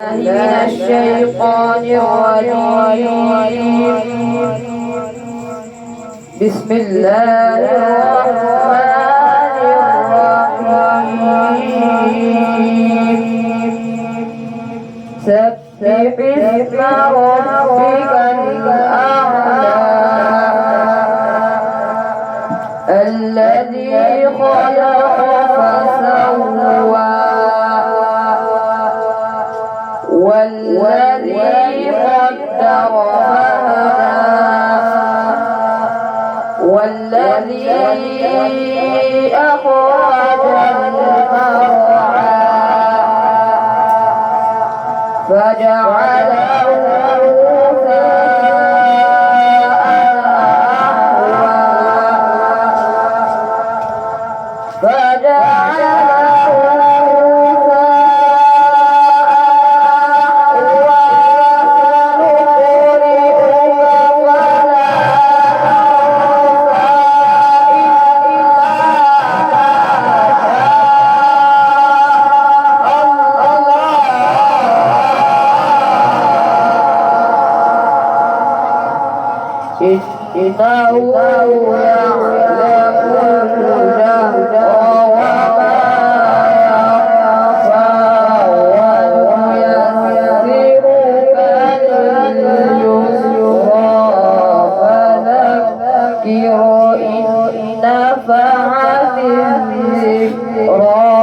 من الشيطان الرجيم. بسم الله الرحمن الرحيم. سبح اسم ربك الأعلى الذي خلق فسوى والذي قدر فهدى والذي أخرج المرعى فجعله إنه يعلم الجهر وما يخفى ويسرك لليسرى فذكر إن نفعت الذكرى